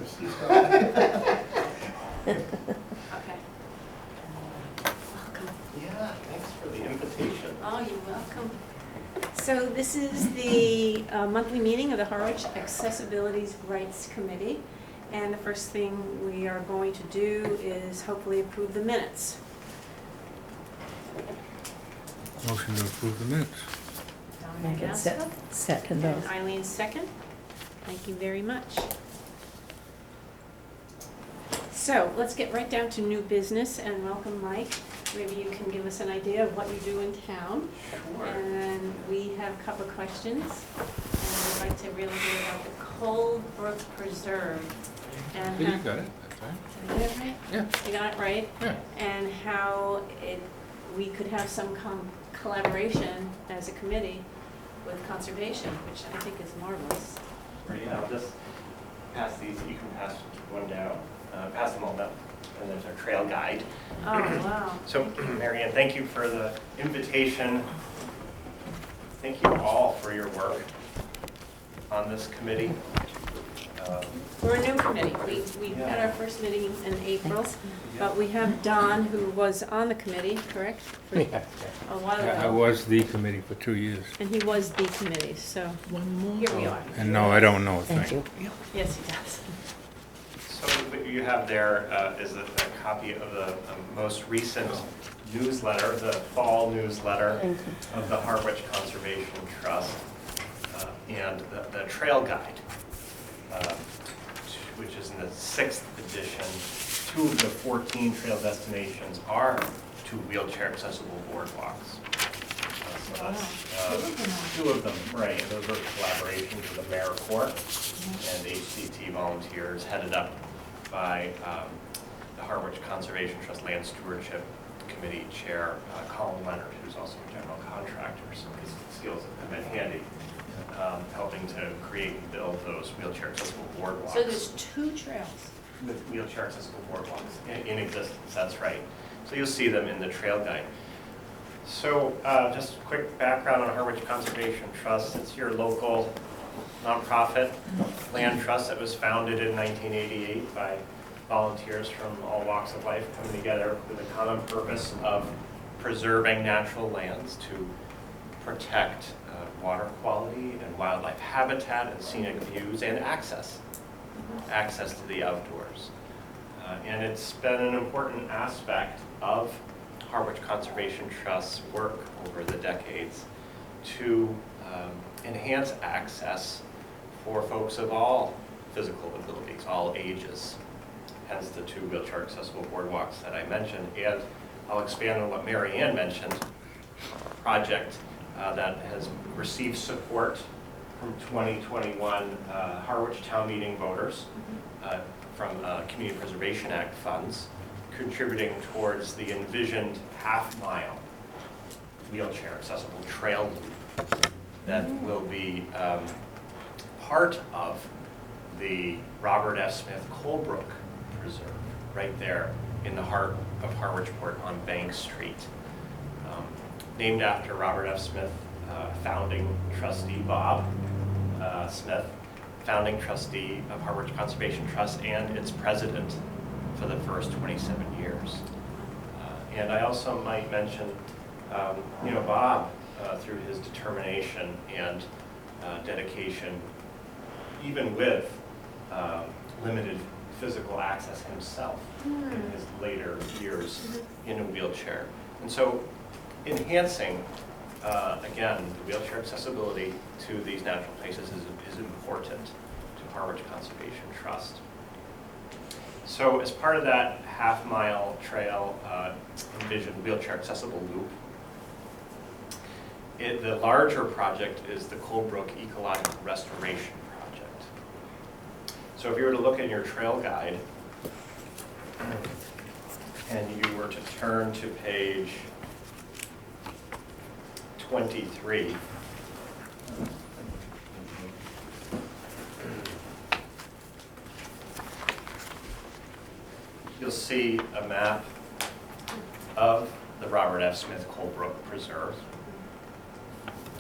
Okay. Welcome. Yeah, thanks for the invitation. Oh, you're welcome. So this is the monthly meeting of the Harwich Accessibility Rights Committee. And the first thing we are going to do is hopefully approve the minutes. Motion to approve the minutes. Donna I can Gasko. second those. And Eileen second. Thank you very much. So let's get right down to new business and welcome Mike. Maybe you can give us an idea of what you do in town. Sure. And we have a couple of questions. And we'd like to really hear about the Cold Brook Preserve. And Yeah, you how- got it, that's fine. Did I get it right? Yeah. You got it right? Yeah. And how we could have some collaboration as a committee with conservation, which I think is marvelous. Right, I'll just pass these, you can pass one down, pass them all down, and there's our trail guide. Oh, wow. So, Marianne, thank you for the invitation. Thank you all for your work on this committee. We're a new committee. We had our first meeting in April, but we have Don, who was on the committee, correct? For Yeah. a while I ago. was the committee for 2 years. And he was the committee, so One more. here we are. And no, I don't know a Thank thing. you. Yes, he does. So what you have there is a copy of the most recent newsletter, the fall newsletter of the Harwich Conservation Trust, and the trail guide, which is in the 6th edition. 2 of the 14 trail destinations are 2 wheelchair accessible boardwalks. So that's 2 of them, right. Those are collaborations with AmeriCorps and HCT volunteers headed up by the Harwich Conservation Trust Land Stewardship Committee Chair, Colin Leonard, who's also a general contractor, so his skills have come in handy, helping to create and build those wheelchair accessible boardwalks. So there's 2 trails. The wheelchair accessible boardwalks in existence, that's right. So you'll see them in the trail guide. So just a quick background on Harwich Conservation Trust. It's your local nonprofit land trust that was founded in 1988 by volunteers from all walks of life coming together with a common purpose of preserving natural lands to protect water quality and wildlife habitat and scenic views and access to the outdoors. And it's been an important aspect of Harwich Conservation Trust's work over the decades to enhance access for folks of all physical abilities, all ages, hence the 2 wheelchair accessible boardwalks that I mentioned. And I'll expand on what Mary Ann mentioned, a project that has received support from 2021 Harwich Town Meeting voters from Community Preservation Act funds, contributing towards the envisioned half-mile wheelchair accessible trail loop that will be part of the Robert F. Smith Colebrook Preserve, right there in the heart of Harwichport on Bank Street. Named after Robert F. Smith, founding trustee Bob Smith, founding trustee of Harwich Conservation Trust and its president for the first 27 years. And I also might mention, Bob, through his determination and dedication, even with limited physical access himself in his later years in a wheelchair. And so enhancing, again, the wheelchair accessibility to these natural places is important to Harwich Conservation Trust. So as part of that half-mile trail envisioned wheelchair accessible loop, the larger project is the Colebrook Ecological Restoration Project. So if you were to look in your trail guide and you were to turn to page 23, you'll see a map of the Robert F. Smith Colebrook Preserve.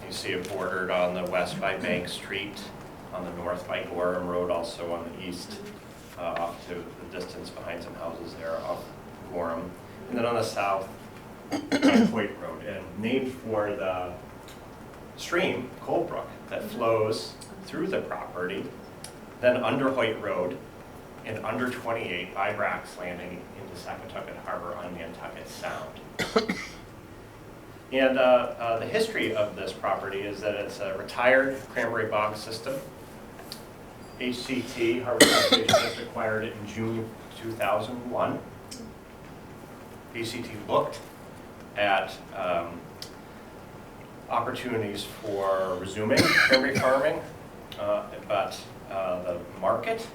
You see it bordered on the west by Bank Street, on the north by Gorham Road, also on the east off to the distance behind some houses there off Gorham. And then on the south, Hoyt Road, and named for the stream, Cold Brook, that flows through the property, then under Hoyt Road, and under 28 by Brack's Landing into Saquatucket Harbor on Nantucket Sound. And the history of this property is that it's a retired cranberry bog system. HCT, Harwich Conservation District, acquired it in June 2001. HCT looked at opportunities for resuming cranberry farming, but the market,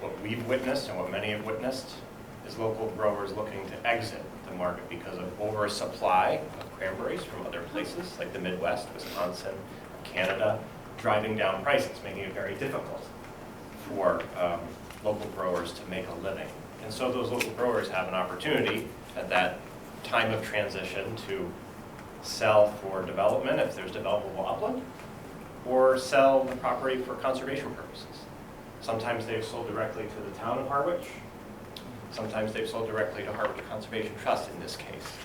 what we've witnessed and what many have witnessed, is local growers looking to exit the market because of oversupply of cranberries from other places like the Midwest, Wisconsin, Canada, driving down prices, making it very difficult for local growers to make a living. And so those local growers have an opportunity at that time of transition to sell for development if there's developable upland, or sell the property for conservation purposes. Sometimes they've sold directly to the town of Harwich. Sometimes they've sold directly to Harwich Conservation Trust in this case.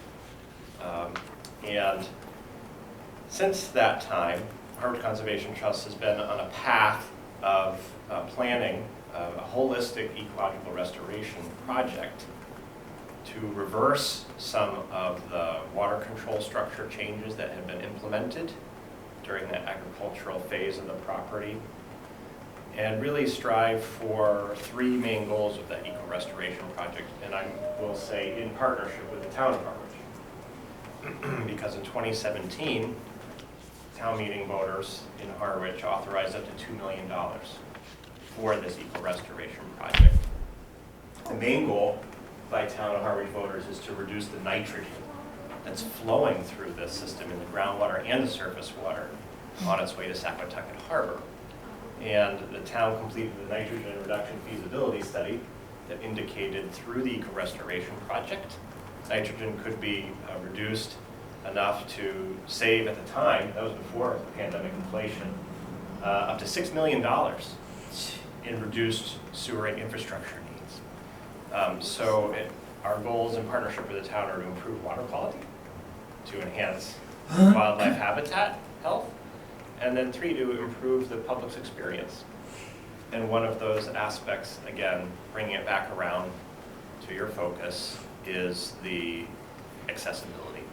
And since that time, Harwich Conservation Trust has been on a path of planning a holistic ecological restoration project to reverse some of the water control structure changes that have been implemented during the agricultural phase of the property, and really strive for three main goals of that eco-restoration project, and I will say in partnership with the town of Harwich. Because in 2017, town meeting voters in Harwich authorized up to $2 million for this eco-restoration project. The main goal by town of Harwich voters is to reduce the nitrogen that's flowing through this system in the groundwater and the surface water on its way to Saquatucket Harbor. And the town completed the nitrogen reduction feasibility study that indicated through the eco-restoration project, nitrogen could be reduced enough to save at the time, that was before pandemic inflation, up to $6 million in reduced sewer and infrastructure needs. So our goals in partnership with the town are to improve water quality, to enhance wildlife habitat health, and then 3, to improve the public's experience. And one of those aspects, again, bringing it back around to your focus, is the accessibility,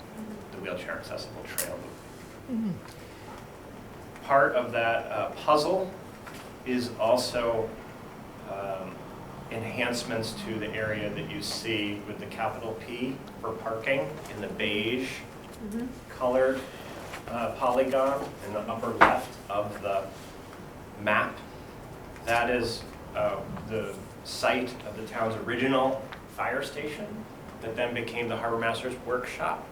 the wheelchair accessible trail. Part of that puzzle is also enhancements to the area that you see with the capital P for parking in the beige colored polygon in the upper left of the map. That is the site of the town's original fire station that then became the Harbor Master's workshop,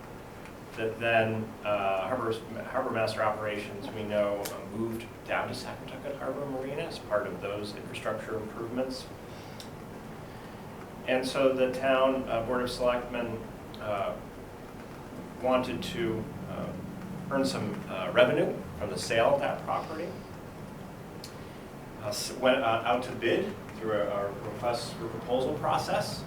that then Harbor Master operations, we know, moved down to Saquatucket Harbor Marina as part of those infrastructure improvements. And so the town Board of Selectmen wanted to earn some revenue from the sale of that property. Went out to bid through our request for proposal process.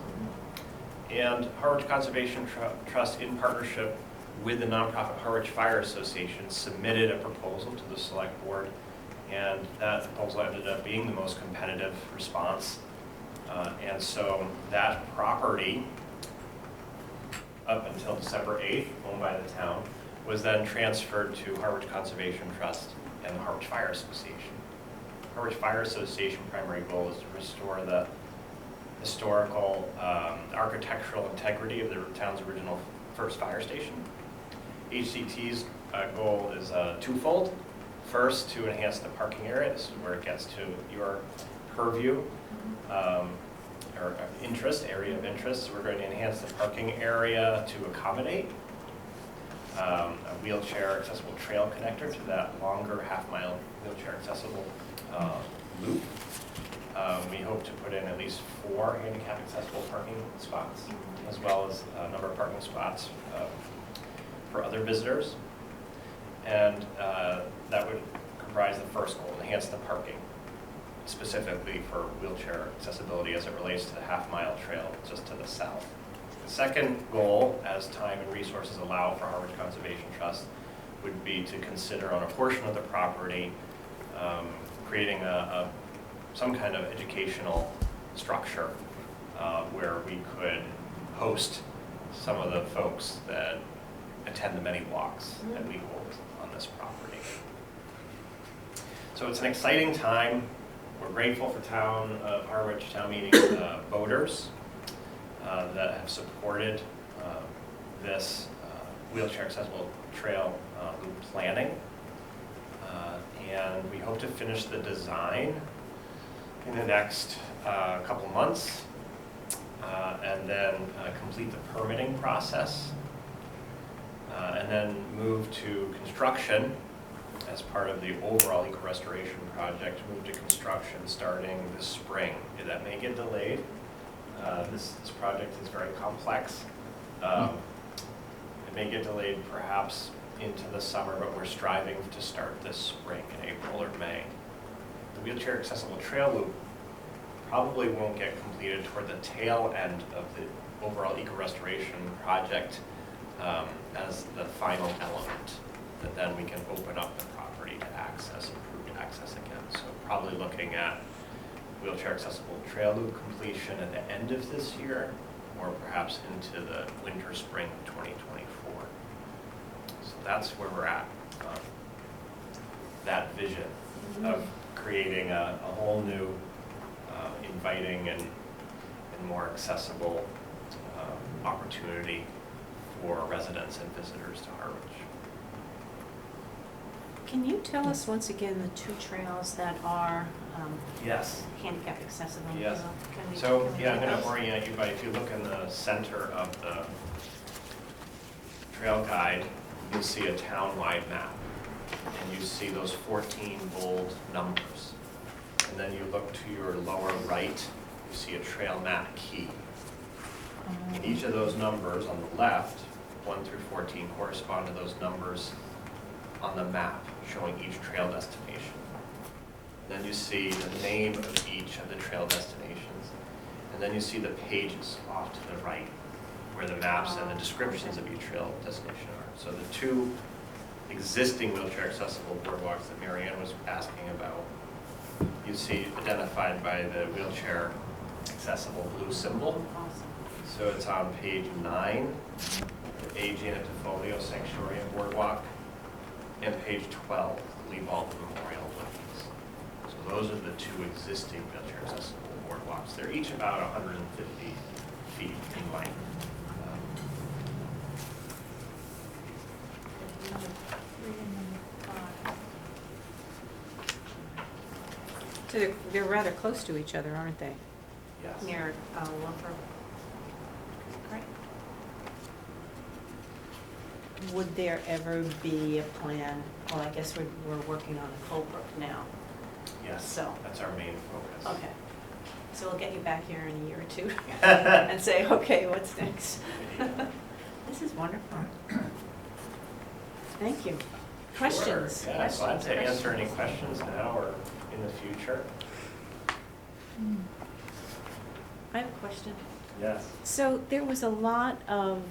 And Harwich Conservation Trust, in partnership with the nonprofit Harwich Fire Association, submitted a proposal to the select board. And that proposal ended up being the most competitive response. And so that property, up until December 8th, owned by the town, was then transferred to Harwich Conservation Trust and the Harwich Fire Association. Harwich Fire Association primary goal is to restore the historical architectural integrity of the town's original first fire station. HCT's goal is twofold. First, to enhance the parking area. This is where it gets to your purview or area of interest. So we're going to enhance the parking area to accommodate a wheelchair accessible trail connector to that longer half-mile wheelchair accessible loop. We hope to put in at least 4 handicap accessible parking spots, as well as a number of parking spots for other visitors. And that would comprise the first goal, enhance the parking. specifically for wheelchair accessibility as it relates to the half-mile trail just to the south. The second goal, as time and resources allow for Harwich Conservation Trust, would be to consider on a portion of the property creating some kind of educational structure where we could host some of the folks that attend the many walks that we hold on this property. So it's an exciting time. We're grateful for Town of Harwich Town Meeting voters that have supported this wheelchair accessible trail loop planning. And we hope to finish the design in the next couple months and then complete the permitting process and then move to construction as part of the overall eco restoration project, move to construction starting this spring. That may get delayed. This project is very complex. It may get delayed perhaps into the summer, but we're striving to start this spring in April or May. The wheelchair accessible trail loop probably won't get completed toward the tail end of the overall eco restoration project as the final element, that then we can open up the property to access, improved access again. So probably looking at wheelchair accessible trail loop completion at the end of this year, or perhaps into the winter, spring of 2024. So that's where we're at. That vision of creating a whole new, inviting and more accessible opportunity for residents and visitors to Harwich. Can you tell us once again the two trails that are Yes. handicap accessible? Yes. Can we- So, can we yeah, I'm do going to those? orient you by, if you look in the center of the trail guide, you'll see a town-wide map. And you see those 14 bold numbers. And then you look to your lower right, you see a trail map key. And each of those numbers on the left, 1 through 14, correspond to those numbers on the map showing each trail destination. Then you see the name of each of the trail destinations. And then you see the pages off to the right where the maps and the descriptions of each trail destination are. So the two existing wheelchair accessible boardwalks that Marianne was asking about, you see identified by the wheelchair accessible blue symbol. Awesome. So it's on page 9, the A. Janet DeFolio Sanctuary Boardwalk, and page 12, Lee Baldwin Memorial Lanes. So those are the two existing wheelchair accessible boardwalks. They're each about 150 feet in length. So they're rather close to each other, aren't they? Yes. Near Lumber. Right. Would there ever be a plan, well, I guess we're working on a Colebrook now. Yes, So. that's our main focus. Okay. So we'll get you back here in a year or two and say, okay, what's next? This is wonderful. Thank you. Questions? Sure. Yeah, Questions? glad to answer any Questions? questions now or in the future. I have a question. Yes. So there was a lot of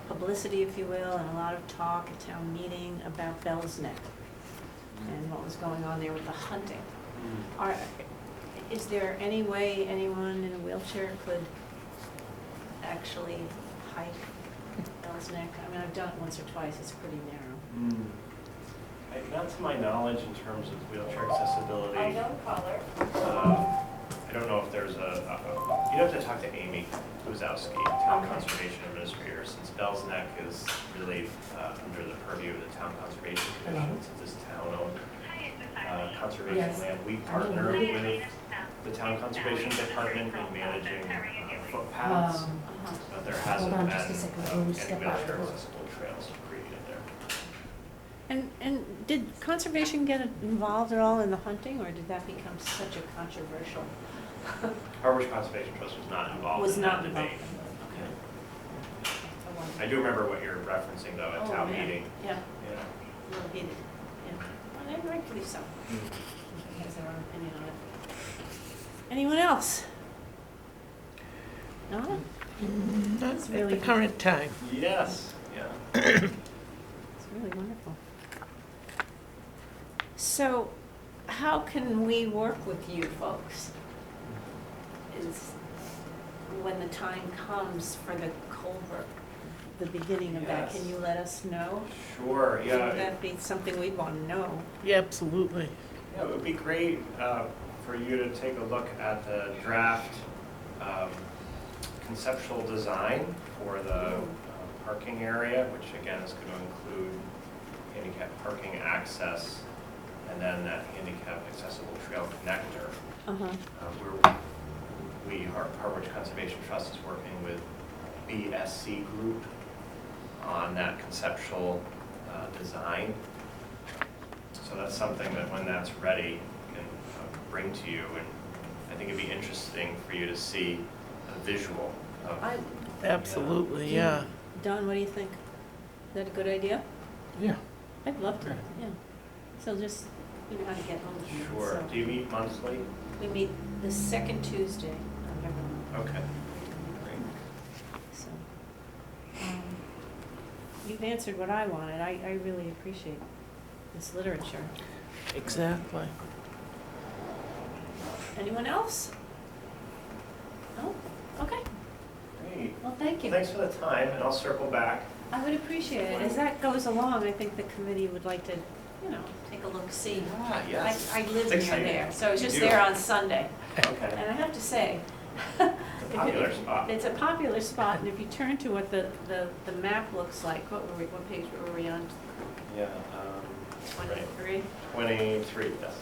publicity, if you will, and a lot of talk at town meeting about Bell's Neck and what was going on there with the hunting. Is there any way anyone in a wheelchair could actually hike Bell's Neck? I mean, I've done it once or twice, it's pretty narrow. Not to my knowledge in terms of wheelchair accessibility. I know color. I don't know if there's you'd have to talk to Amy Guzowski, Town Okay. Conservation Administrator, since Bell's Neck is really under the purview of the Town Conservation Commission, since it's town-owned conservation Yes. land. We partner with the Town Conservation Department in managing footpaths, but there hasn't hold on been just a second, any we'll step out. wheelchair accessible trails created there. And did conservation get involved at all in the hunting, or did that become such a controversial? Harwich Conservation Trust was not involved Was in not that involved. debate. Okay. I do remember what you're referencing though at Oh, town yeah. meeting. Yeah, Yeah. a little heated, yeah. Well, rightfully so. has their own opinion on it. Anyone else? No? Not It's at really- the current time. Yes, yeah. It's really wonderful. So, how can we work with you folks? Is when the time comes for the culvert, the beginning of that, can Yes. you let us know? Sure, Would yeah. that be something we'd want to know? Yeah, absolutely. Yeah, it would be great for you to take a look at the draft conceptual design for the parking area, which again is going to include handicap parking access and then that handicap accessible trail connector. Uh-huh. Harwich Conservation Trust is working with BSC Group on that conceptual design. So that's something that when that's ready, we can bring to you, and I think it'd be interesting for you to see a visual of. Absolutely, yeah. Don, what do you think? Is that a good idea? Yeah. I'd love to, yeah. So just, you know how to get hold of me. Sure. so. Do you meet monthly? We meet the second Tuesday of every month. Okay. Great. So, you've answered what I wanted. I really appreciate this literature. Exactly. Anyone else? No? Okay. Great. Well, thank you. Thanks for the time, and I'll circle back. I would appreciate it. As that goes along, I think the committee would like to, you know, take a look, see. Ah, yes. I live It's near exciting. there, so I was You just do. there on Sunday. Okay. And I have to say, It's a popular spot. it's a popular spot, and if you turn to what the map looks like, what page were we on? Yeah. 23? 23, yes.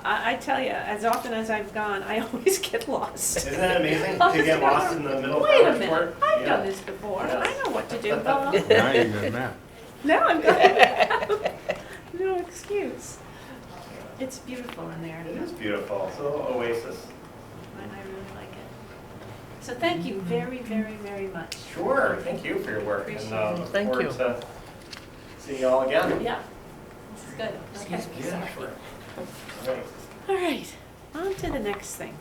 I tell you, as often as I've gone, I always get lost. Isn't that amazing to get lost in the middle of Wait a Harwich minute, Port? I've Yeah. done this before. Yes. I know what to do. Go. Now you got a map. No, I'm going. No excuse. It's beautiful in there. It is beautiful. It's a little oasis. I really like it. So thank you very, very, very much. Sure. Thank you for your work. Appreciate And it. look Thank forward you. to seeing you all again. Yeah, this is good. Okay. Yeah, sure. All right. All right, on to the next thing.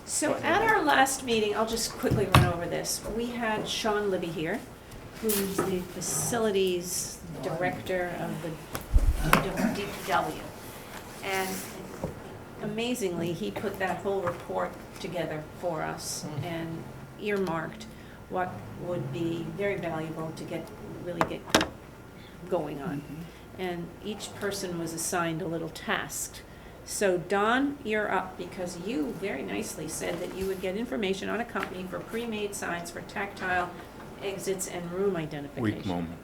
So at our last meeting, I'll just quickly run over this. We had Sean Libby here, who's the facilities director of the DPW. And amazingly, he put that whole report together for us and earmarked what would be very valuable to really get going on. And each person was assigned a little task. So Don, you're up because you very nicely said that you would get information on a company for pre-made signs for tactile exits and room identification. Weak moment.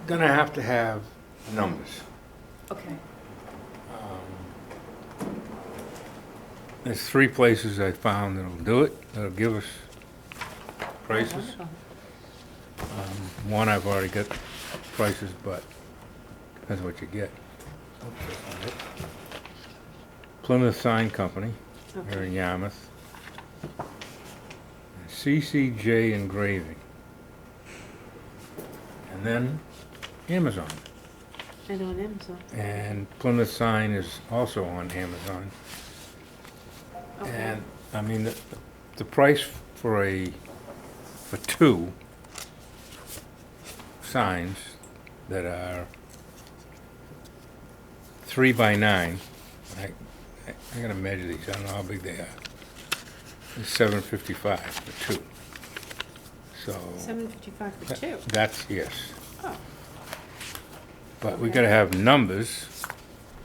Gonna have to have numbers. Okay. There's 3 places I found that'll do it, that'll give us prices. Wonderful. One I've already got prices, but depends what you get. Plymouth Sign Company here in Okay. Yarmouth. CCJ Engraving. And then Amazon. And on Amazon. And Plymouth Sign is also on Amazon. Okay. And, I mean, the price for 2 signs that are 3 by 9, I gotta measure these, I don't know how big they are. It's $7.55 for 2. So. $7.55 for 2. That's, yes. Oh, But we Okay. gotta have numbers,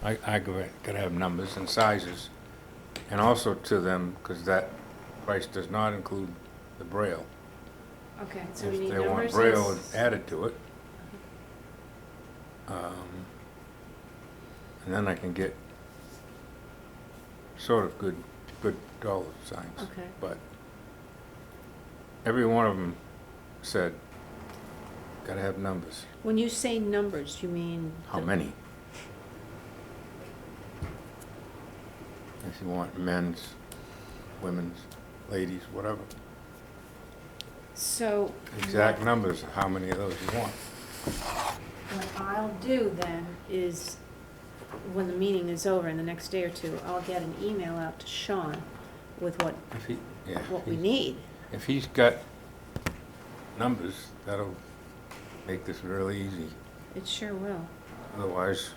I gotta have numbers and sizes, and also to them, because that price does not include the Braille. okay, so we If need they want numbers. Braille and added to it. And then I can get sort of good dollar signs. Okay. But every one of them said, gotta have numbers. When you say numbers, you mean? How many? If you want men's, women's, ladies, whatever. So. Exact numbers, of how many of those you want. what I'll do then is, when the meeting is over in the next day or two, I'll get an email out to Sean with what If he, yeah. we need. If he's got numbers, that'll make this really easy. It sure will. Otherwise,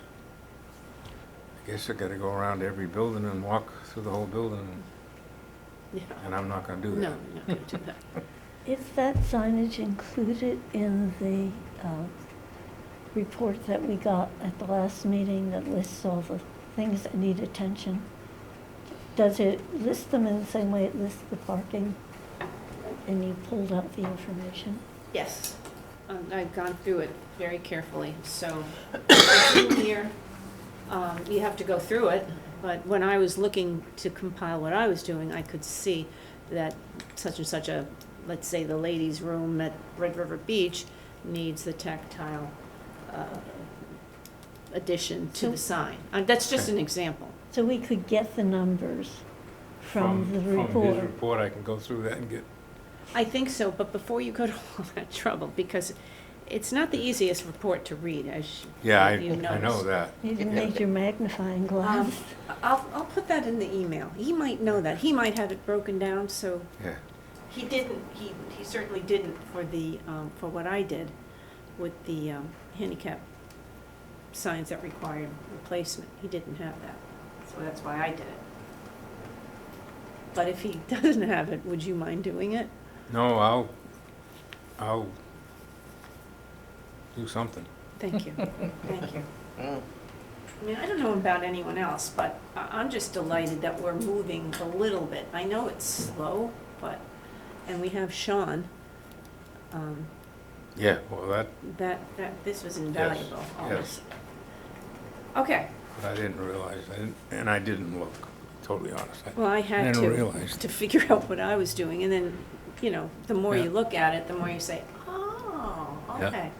I guess I gotta go around every building and walk through the whole building, Yeah. and I'm not gonna do No, that. I'm not gonna do that. Is that signage included in the report that we got at the last meeting that lists all the things that need attention? Does it list them in the same way it lists the parking? And you pulled out the information? Yes, I've gone through it very carefully, so it's in here. You have to go through it, but when I was looking to compile what I was doing, I could see that such and such a, let's say the ladies' room at Red River Beach needs the tactile addition to the sign. That's just an example. So we could get the numbers from the From his report. report, I can go through that and get, I think so, but before you go to all that trouble, because it's not the easiest report to read, as yeah, you I know noticed. that. You can make your magnifying glass. I'll put that in the email. He might know that. He might have it broken down, so Yeah, he didn't, he certainly didn't for the, for what I did with the handicap signs that required replacement. He didn't have that, so that's why I did it. But if he doesn't have it, would you mind doing it? no, I'll do something. Thank you, thank you. I mean, I don't know about anyone else, but I'm just delighted that we're moving a little bit. I know it's slow, but, and we have Sean, Yeah, well, that, this was invaluable, all yes. this. Okay, but I didn't realize, and I didn't look, totally honest. well, I had didn't realize. to figure out what I was doing, and then, you know, the more Yeah. you look at it, the more you say, oh, Yeah. okay.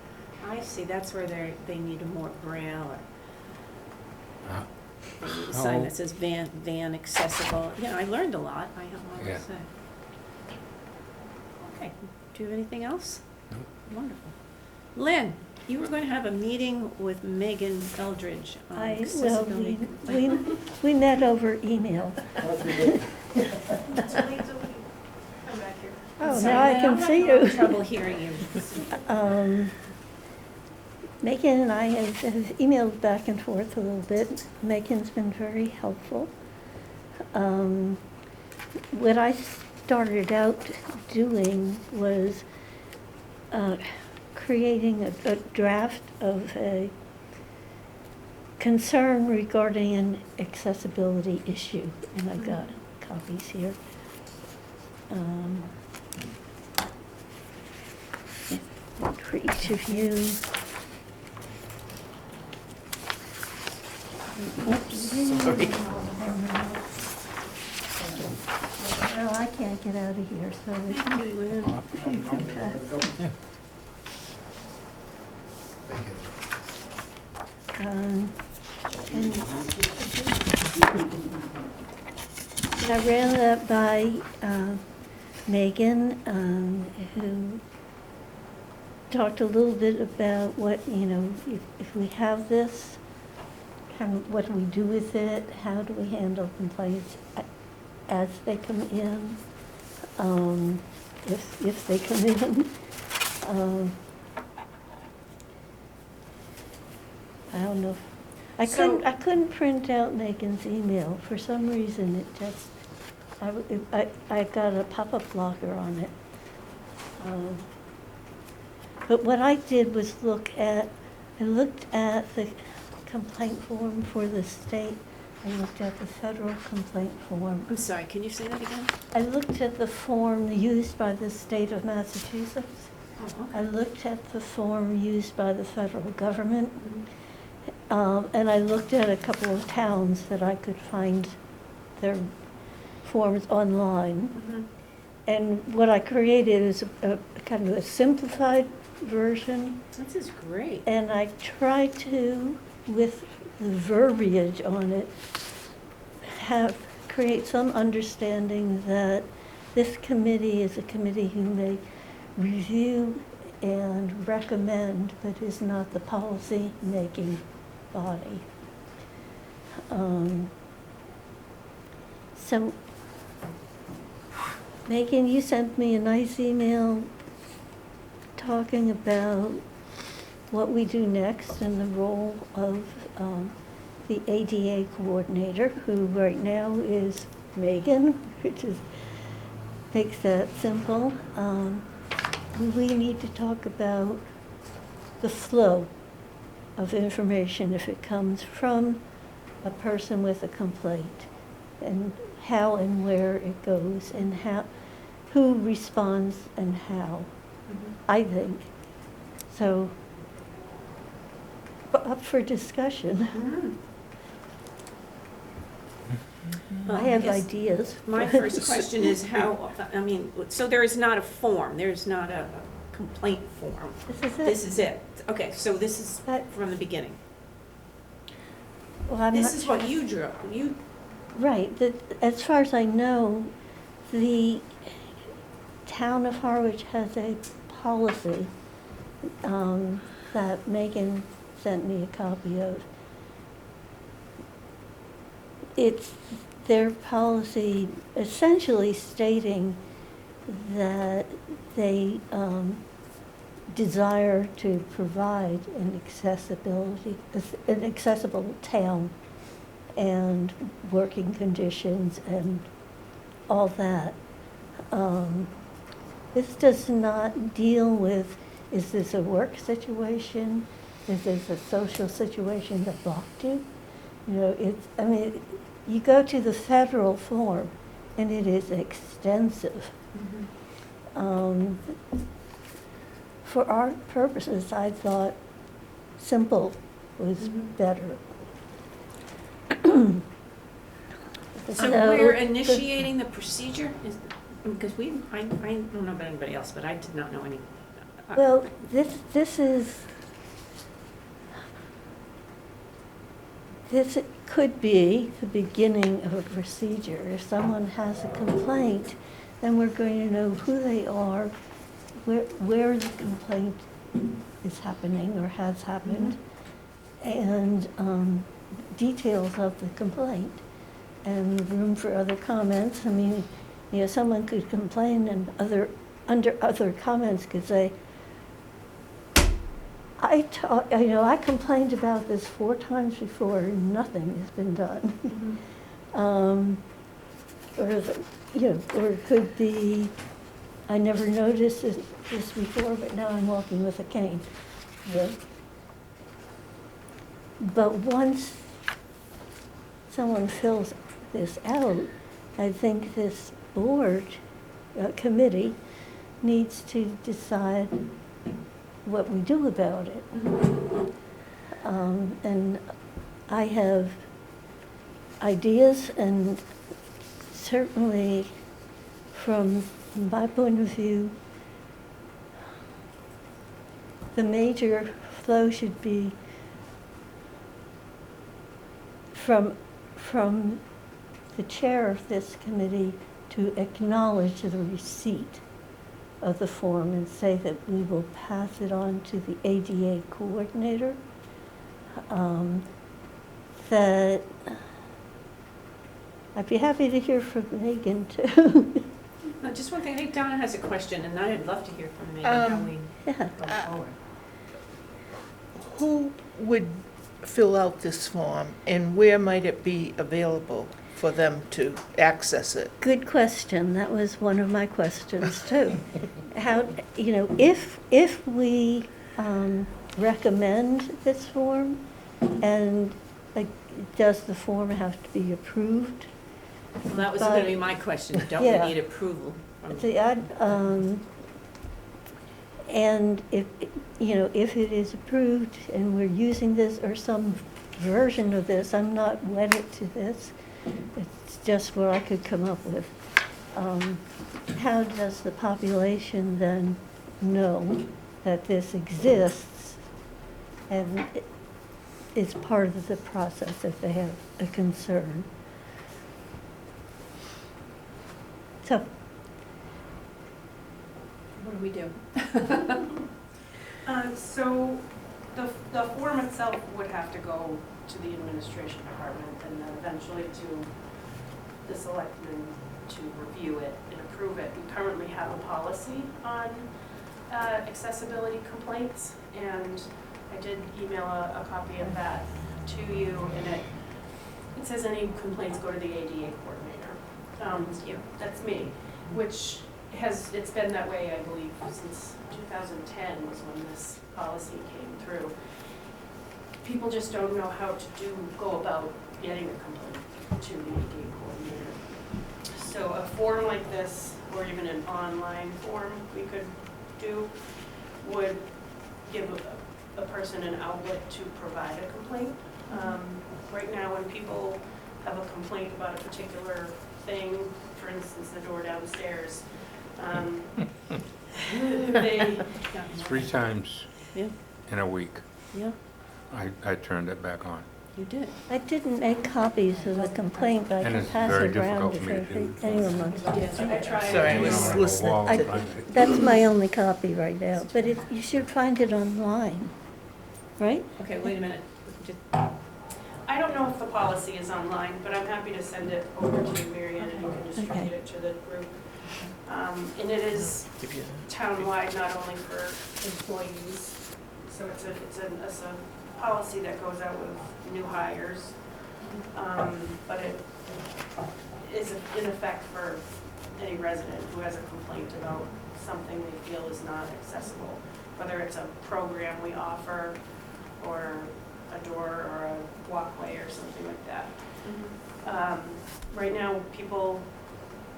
I see, that's where they need a more braille, or Uh, they need a sign how- that says van accessible. You know, I learned a lot, I have to Yeah. say. Okay, do you have anything else? No. Wonderful. Lynn, you were going to have a meeting with Megan Eldridge on Well, accessibility. we met over email. Oh, Sorry, now I Lynn, can I'm see having you. trouble hearing you. Megan and I have emailed back and forth a little bit. Megan's been very helpful. What I started out doing was creating a draft of a concern regarding an accessibility issue, and I've got copies here. For each of you. Oops. Well, I can't get out of here, so if Thank you, Lynn. you could pass. And I ran that by Megan, who talked a little bit about what, you know, if we have this, kind of what do we do with it? How do we handle complaints as they come in? If they come in. I don't know. I couldn't print out Megan's email. For some reason, it just, I got a pop-up blocker on it. But what I did was I looked at the complaint form for the state. I looked at the federal complaint form. I'm sorry, can you say that again? I looked at the form used by the state of Massachusetts. Oh, I looked at the form used by the federal government. okay. And I looked at a couple of towns that I could find their forms online. Mhm. And what I created is a kind of a simplified version. This is great. And I tried to, with the verbiage on it, create some understanding that this committee is a committee who may review and recommend, but is not the policy-making body. So, Megan, you sent me a nice email talking about what we do next and the role of the ADA coordinator, who right now is Megan, which is, makes that simple. We need to talk about the flow of information if it comes from a person with a complaint, and how and where it goes, and who responds and how, I think. So, up for discussion. Well, I have guess ideas. My first question is how, I mean, so there is not a form, there's not a complaint form. This is it. This is it. Okay, so this is That- from the beginning. Well, I'm This not is sure. what you drew, you, Right, as far as I know, the town of Harwich has a policy that Megan sent me a copy of. It's their policy essentially stating that they desire to provide an accessible town and working conditions and all that. This does not deal with, is this a work situation? Is this a social situation that blocked you? You know, I mean, you go to the federal form and it is extensive. For our purposes, I thought simple was better. so we're initiating the procedure? Because I don't know about anybody else, but I did not know any. Well, this could be the beginning of a procedure. If someone has a complaint, then we're going to know who they are, where the complaint is happening or has happened, and details of the complaint, and room for other comments. I mean, you know, someone could complain and under other comments could say, I complained about this 4 times before and nothing has been done. Or it could be, I never noticed this before, but now I'm walking with a cane. Yeah. But once someone fills this out, I think this board committee needs to decide what we do about it. And I have ideas, and certainly from my point of view, the major flow should be from the chair of this committee to acknowledge the receipt of the form and say that we will pass it on to the ADA coordinator. That I'd be happy to hear from Megan too. Just one thing, I think Donna has a question, and I'd love to hear from Megan how we Yeah. go forward. Who would fill out this form, and where might it be available for them to access it? Good question. That was one of my questions too. How, if we recommend this form, and does the form have to be approved? Well, that was going to be my question, don't Yeah. we need approval from? See, and if it is approved and we're using this or some version of this, I'm not wedded to this. It's just what I could come up with. How does the population then know that this exists and it's part of the process if they have a concern? So, What do we do? So the form itself would have to go to the administration department and then eventually to the selectmen to review it and approve it. We currently have a policy on accessibility complaints, and I did email a copy of that to you, and it says any complaints go to the ADA coordinator. That's me, which it's been that way, I believe, since 2010 was when this policy came through. People just don't know how to go about getting a complaint to the ADA coordinator. So a form like this, or even an online form we could do, would give a person an outlet to provide a complaint. Right now, when people have a complaint about a particular thing, for instance, the door downstairs, they... 3 times Yeah. in a week, Yeah, I turned it back on. you did. I didn't make copies of the complaint, but I And can it's pass very it around difficult for if me to do. anyone wants to. Yeah, so I tried. Sorry, I You was don't have a listening wall to- in front of it. That's my only copy right now, but you should find it online, right? Okay, wait a minute. I don't know if the policy is online, but I'm happy to send it over to you, Mary Ann, and you can distribute Okay. it to the group. And it is If you- townwide, not only for employees. So it's a policy that goes out with new hires. But it is in effect for any resident who has a complaint about something they feel is not accessible, whether it's a program we offer or a door or a walkway or something like that. Right now, people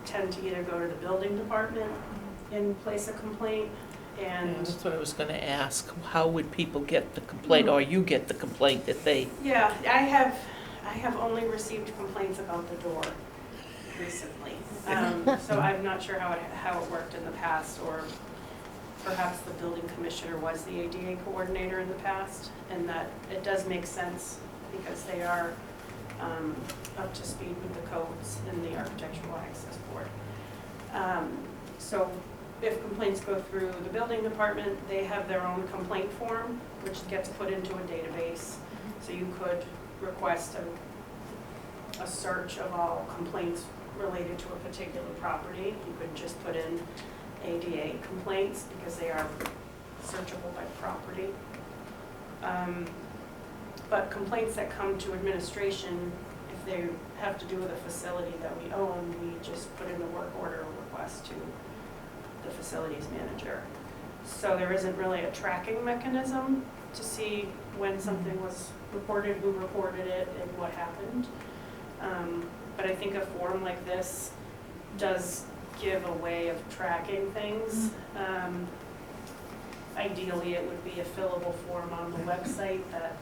tend to either go to the building department and place a complaint, Yeah, and that's what I was gonna ask. How would people get the complaint, or you get the complaint that they, yeah, I have only received complaints about the door recently. So I'm not sure how it worked in the past, or perhaps the building commissioner was the ADA coordinator in the past, and that it does make sense because they are up to speed with the codes and the Architectural Access Board. So if complaints go through the building department, they have their own complaint form, which gets put into a database. So you could request a search of all complaints related to a particular property. You could just put in ADA complaints because they are searchable by property. But complaints that come to administration, if they have to do with a facility that we own, we just put in a work order request to the facilities manager. So there isn't really a tracking mechanism to see when something was reported, who reported it, and what happened. But I think a form like this does give a way of tracking things. Ideally, it would be a fillable form on the website that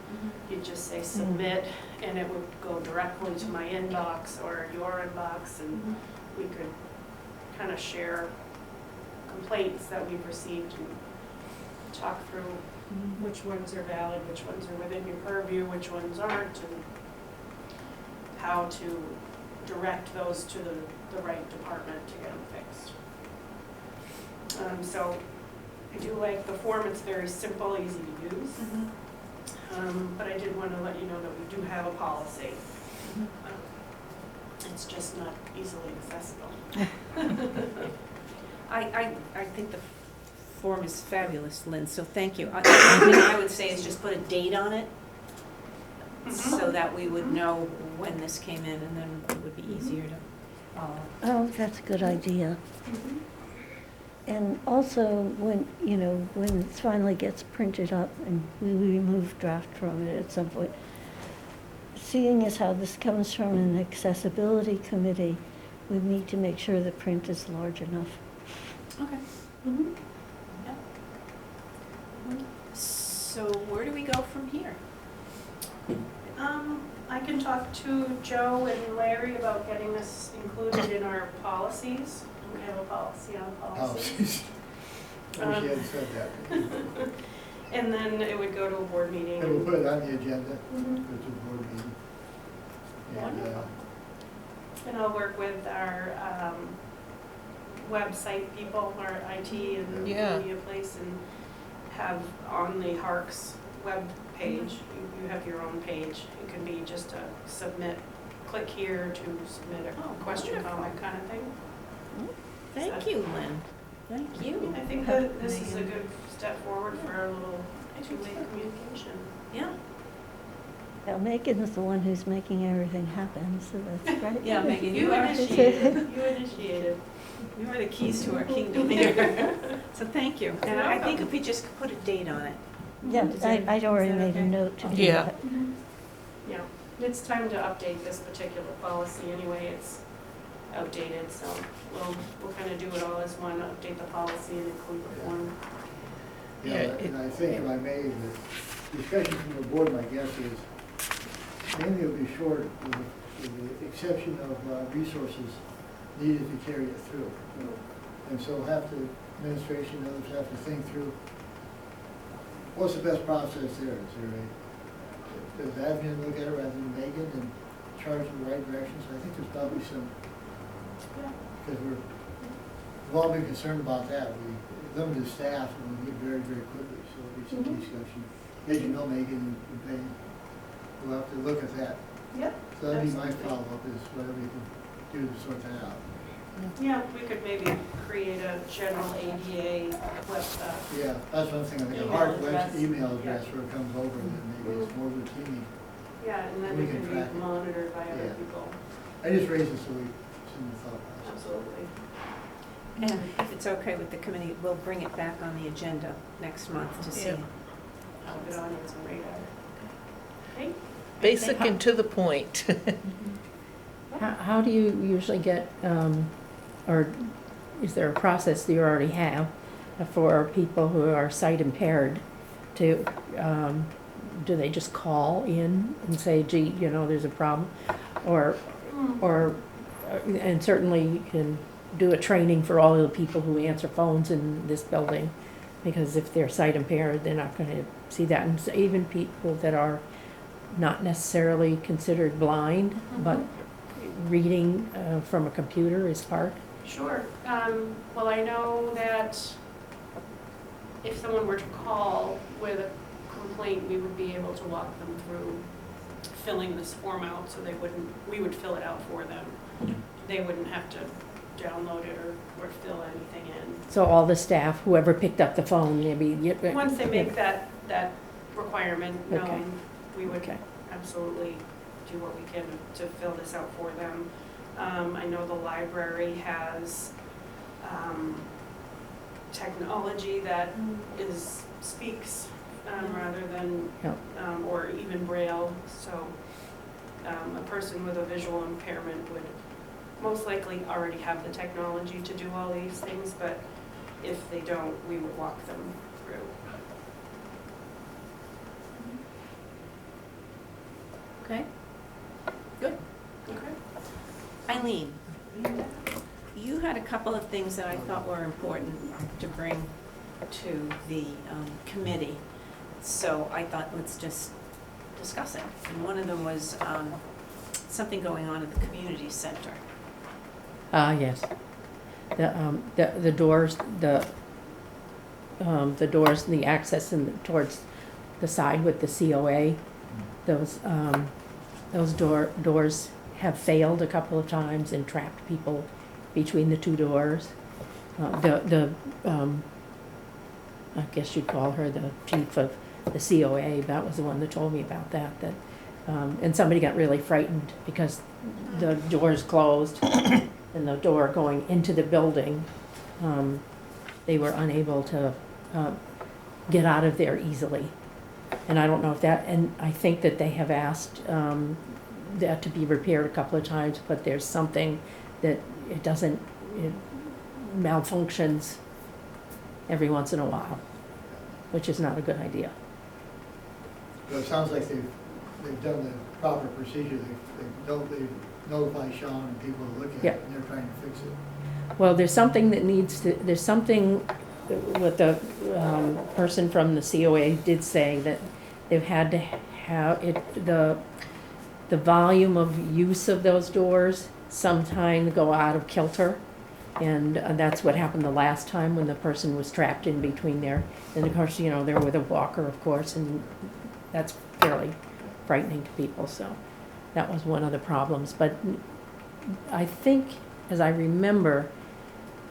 you'd just say submit, and it would go directly to my inbox or your inbox, and we could kind of share complaints that we've received and talk through which ones are valid, which ones are within your purview, which ones aren't, and how to direct those to the right department to get them fixed. So I do like the form. It's very simple, easy to use. But I did want to let you know that we do have a policy. It's just not easily accessible. I think the form is fabulous, Lynn, so thank you. One thing I would say is just put a date on it, so that we would know when this came in, and then it would be easier to follow. Oh, that's a good idea. And also, when it finally gets printed up and we remove draft from it at some point, seeing as how this comes from an accessibility committee, we need to make sure the print is large enough. Okay. Yeah. So where do we go from here? I can talk to Joe and Larry about getting this included in our policies. We have a policy on policies. I wish you had said that. And then it would go to a board meeting. And we'll put it on the agenda, Mhm. go to the board meeting. And, Wonderful. And I'll work with our website people, our IT and Yeah. media place, and have on the Harks web page, you have your own page. It can be just a submit, click here to submit a Oh, question, wonderful. comment kind of thing. Thank you, Lynn. Thank you. I think that this is a good step forward for our little two-way communication. Yeah, Well, Megan is the one who's making everything happen, so that's great. yeah, Megan, you You are, initiated, you initiated. you are the keys to our kingdom here. So thank you. And I think if we just put a date on it. Yeah, Is that- I'd already is that made a okay? note to do Yeah. that. Yeah, it's time to update this particular policy anyway, it's outdated, so we'll kind of do it all as one, update the policy and include the form. Yeah, Yeah, and I think if I may, the discussion from the board, my guess is, mainly it'll be short, with the exception of resources needed to carry it through. And so have to, administration, others have to think through, what's the best process there? Is there a, does admin look at it rather than Megan and charge in the right direction? So I think there's probably some, because we've all been concerned about that. We limited staff and we get very, very quickly, so there'll be some discussion. As you know, Megan and Ben, we'll have to look at that. Yep. So that'd be my Absolutely. follow-up, is whatever we can do to sort that out. Yeah, we could maybe create a general ADA web, Yeah, that's one thing, I think a Email hard address. email address where it comes over, then maybe it's more routine. yeah, and then We it can can track it. be monitored by other Yeah. people. I just raised it so we, some thought process. Absolutely. And if it's okay with the committee, we'll bring it back on the agenda next month to see. Yeah. Keep it on its radar. Okay? Basic and to the point. How do you usually get, or is there a process that you already have for people who are sight impaired to, do they just call in and say, gee, you know, there's a problem? Or, and certainly you can do a training for all of the people who answer phones in this building, because if they're sight impaired, they're not gonna see that. And so even people that are not necessarily considered blind, but reading from a computer is part. Sure. Well, I know that if someone were to call with a complaint, we would be able to walk them through filling this form out, so we would fill it out for them. They wouldn't have to download it or fill anything in. So all the staff, whoever picked up the phone, maybe. Once they make that requirement Okay. known, we would Okay. absolutely do what we can to fill this out for them. I know the library has technology that speaks rather than, Yep. or even Braille. So a person with a visual impairment would most likely already have the technology to do all these things, but if they don't, we would walk them through. Okay? Good. Okay. Eileen, you had a couple of things that I thought were important to bring to the committee. So I thought, let's just discuss it. And one of them was something going on at the community center. Yes. The doors, the doors, the access towards the side with the COA, those doors have failed a couple of times and trapped people between the two doors. I guess you'd call her the chief of the COA, that was the one that told me about that, and somebody got really frightened because the doors closed and the door going into the building, they were unable to get out of there easily. And I don't know if that, and I think that they have asked that to be repaired a couple of times, but there's something that it malfunctions every once in a while, which is not a good idea. But it sounds like they've done the proper procedure. They've notified Sean and people to look at Yeah. it, and they're trying to fix it. Well, there's something what the person from the COA did say, that they've had to have it, the volume of use of those doors sometime go out of kilter. And that's what happened the last time when the person was trapped in between there. And of course, you know, they're with a walker, of course, and that's fairly frightening to people, so that was one of the problems. But I think, as I remember,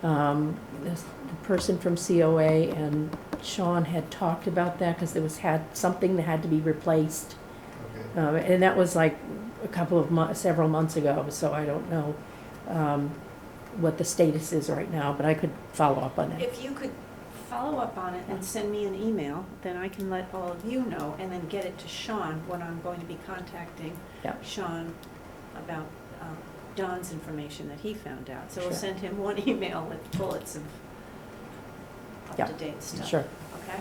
this the person from COA and Sean had talked about that because something that had to be replaced. Okay. And that was like several months ago, so I don't know what the status is right now, but I could follow up on that. If you could follow up on it and send me an email, then I can let all of you know and then get it to Sean when I'm going to be contacting Yeah. Sean about Don's information that he found out. So we'll Sure. send him one email with bullets of Yeah. up-to-date stuff. Sure. Okay?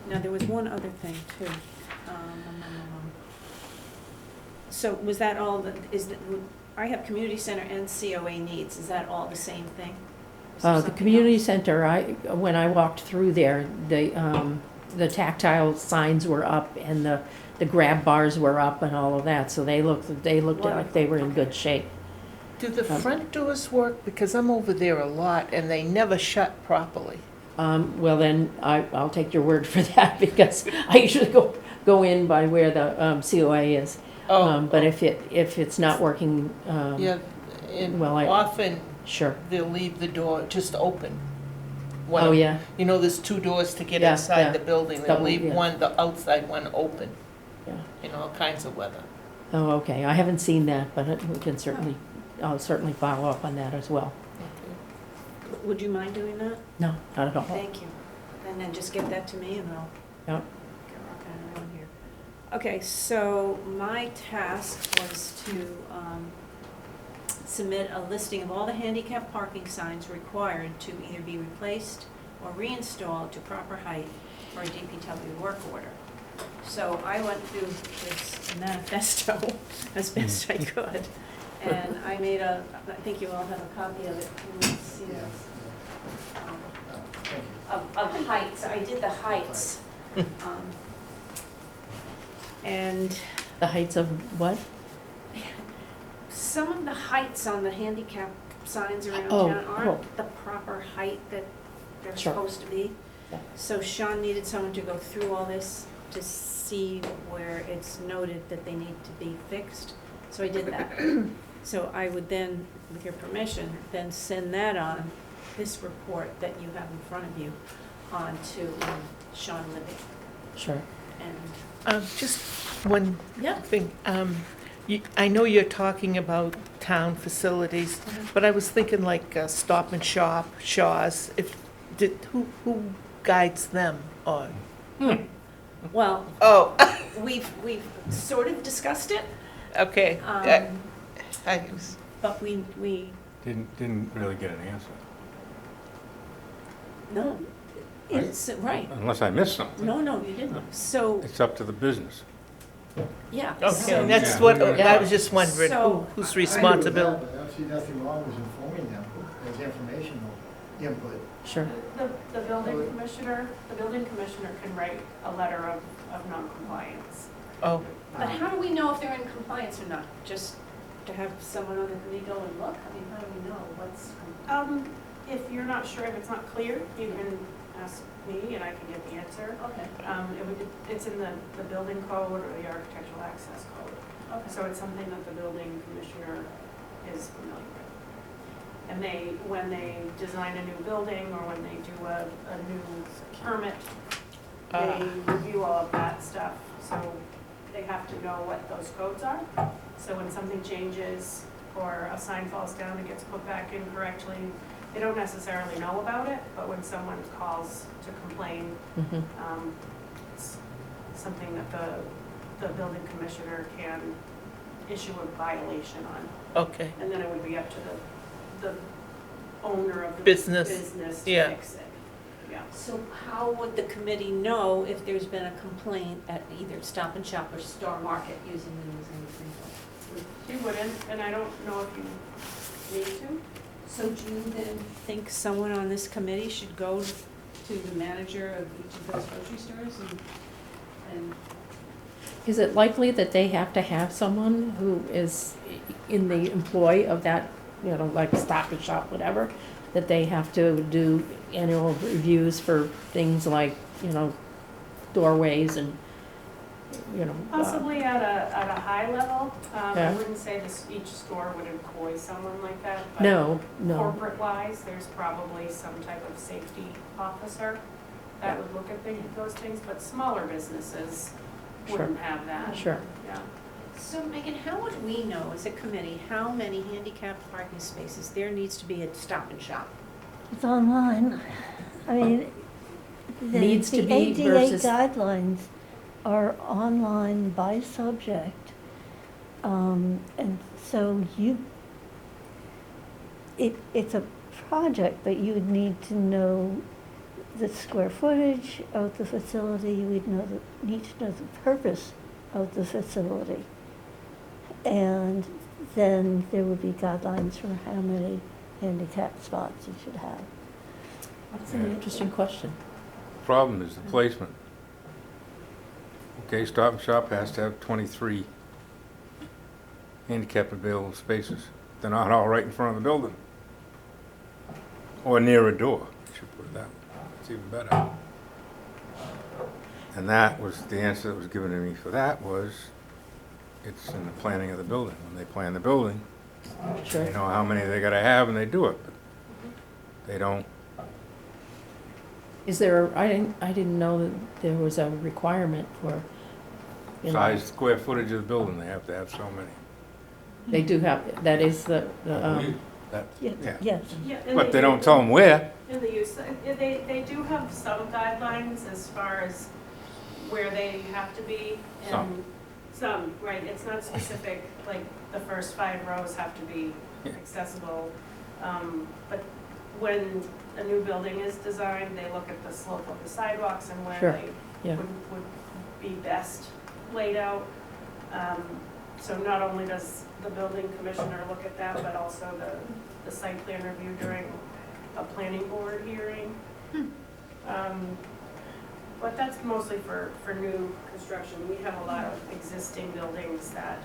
Now, there was one other thing too. So was that all, I have community center and COA needs, is that all the same thing? Is there The something community else? center, when I walked through there, the tactile signs were up and the grab bars were up and all of that, so they looked like they were in good shape. Do the front doors work? Because I'm over there a lot and they never shut properly. Well, then, I'll take your word for that, because I usually go in by where the COA is. But if it's not working, Yeah, and well, often sure. they'll leave the door just open. Oh, yeah, You know, there's two doors to get Yeah, inside yeah. the building. They'll Double, leave yeah. the outside one open yeah. in all kinds of weather. Oh, okay, I haven't seen that, but we can I'll certainly follow up on that as well. Would you mind doing that? No, not at all. Thank you. And then just get that to me and I'll Yep. get rocking and rolling here. Okay, so my task was to submit a listing of all the handicap parking signs required to either be replaced or reinstalled to proper height for a DPW work order. So I went through this manifesto as best I could. And I made I think you all have a copy of it. Can you see Yeah. this? Thank you. Of heights, I did the heights. And The heights of what? some of the heights on the handicap signs around Oh, town oh. aren't the proper height that they're Sure. supposed to be. Yeah. So Sean needed someone to go through all this to see where it's noted that they need to be fixed. So I did that. So I would then, with your permission, then send that on, this report that you have in front of you, on to Sean Libby. Sure. And, Just one yeah, thing. I know you're talking about town facilities, but I was thinking like Stop and Shop, Shaw's. Who guides them on? well, Oh, we've sort of discussed it, okay. but we, Didn't really get an answer, no, it's, right, unless I missed something. no, you didn't. So, It's up to the business. yeah. Okay, so- that's Yeah. what, Yeah. I was just wondering, So- whose I agree with that, responsibility? but I don't see nothing wrong with informing them as informational input. Sure. The building commissioner can write a letter of non-compliance. Oh, But how do we know if they're in compliance or not? Just to have someone on the committee go and look? I mean, how do we know what's? If you're not sure, if it's not clear, you can ask me and I can get the answer. Okay, It's in the building code or the architectural access code. okay. So it's something that the building commissioner is familiar with. And when they design a new building or when they do a new permit, they review all of that stuff. So they have to know what those codes are. So when something changes or a sign falls down and gets put back in correctly, they don't necessarily know about it, but when someone calls to complain, Mhm. it's something that the building commissioner can issue a violation on. okay. And then it would be up to the owner of the Business, business to yeah. fix it. Yeah. So how would the committee know if there's been a complaint at either Stop and Shop or Star Market using them as an example? You wouldn't, and I don't know if you need to. So do you then think someone on this committee should go to the manager of each of those grocery stores and Is it likely that they have to have someone who is in the employ of that, like Stop and Shop, whatever, that they have to do annual reviews for things like, doorways and, Possibly at a high level. I Yeah. wouldn't say each store would employ someone like that, but no. corporate-wise, there's probably some type of safety officer that would look at those things, but smaller businesses Sure. wouldn't have that. Sure. Yeah. So Megan, how would we know as a committee how many handicapped parking spaces there needs to be at Stop and Shop? It's online. I mean, Needs to the be ADA versus- guidelines are online by subject. And so it's a project, but you would need to know the square footage of the facility, you would need to know the purpose of the facility. And then there would be guidelines for how many handicap spots you should have. That's an interesting question. Problem is the placement. Okay, Stop and Shop has to have 23 handicap available spaces. They're not all right in front of the building. Or near a door, I should put it that way. It's even better. And that was, the answer that was given to me for that was, it's in the planning of the building. When they plan the building, Sure. they know how many they gotta have and they do it. But they don't, Is there, I didn't know that there was a requirement for, size, square footage of the building, they have to have so many. They do have, that is the, That- Yes, Yeah. yes. Yeah, and But they don't tell them where. In the use, they do have some guidelines as far as where they have to be. And some, right, it's not specific, like the first 5 rows have to be Yeah. accessible. But when a new building is designed, they look at the slope of the sidewalks and where Sure, they yeah. would be best laid out. So not only does the building commissioner look at that, but also the site plan review during a planning board hearing. But that's mostly for new construction. We have a lot of existing buildings that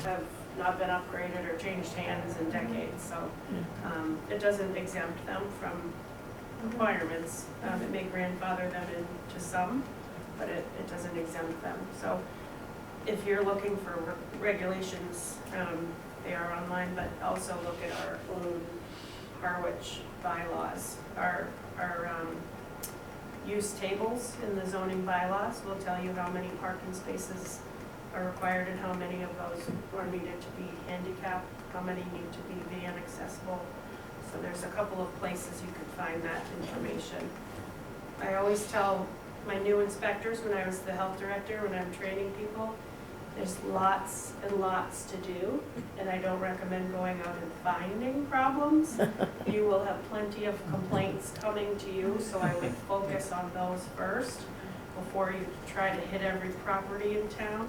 have not been upgraded or changed hands in decades, so it doesn't exempt them from requirements. It may grandfather them into some, but it doesn't exempt them. So if you're looking for regulations, they are online, but also look at our own Harwich bylaws. Our use tables in the zoning bylaws will tell you how many parking spaces are required and how many of those are needed to be handicapped, how many need to be van accessible. So there's a couple of places you can find that information. I always tell my new inspectors when I was the health director, when I'm training people, there's lots and lots to do, and I don't recommend going out and finding problems. You will have plenty of complaints coming to you, so I would focus on those first before you try to hit every property in town.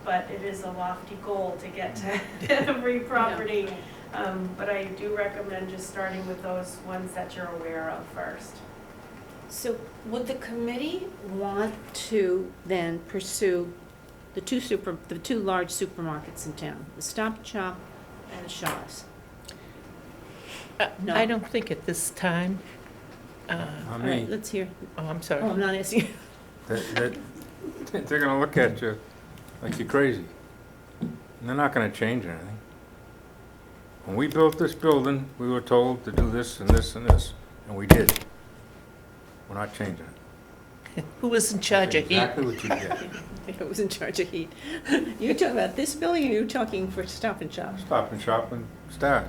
But it is a lofty goal to get to every property. But I do recommend just starting with those ones that you're aware of first. So would the committee want to then pursue the two large supermarkets in town, the Stop and Shop and the Shaw's? No. I don't think at this time. I All right, mean, let's hear. Oh, I'm Oh, sorry. I'm not asking you. they're gonna look at you like you're crazy. And they're not gonna change anything. When we built this building, we were told to do this and this and this, and we did. We're not changing it. Who was in charge of heat? Exactly what you get. I was in charge of heat. You're talking about this building, or you're talking for Stop and Shop? Stop and Shop and Star.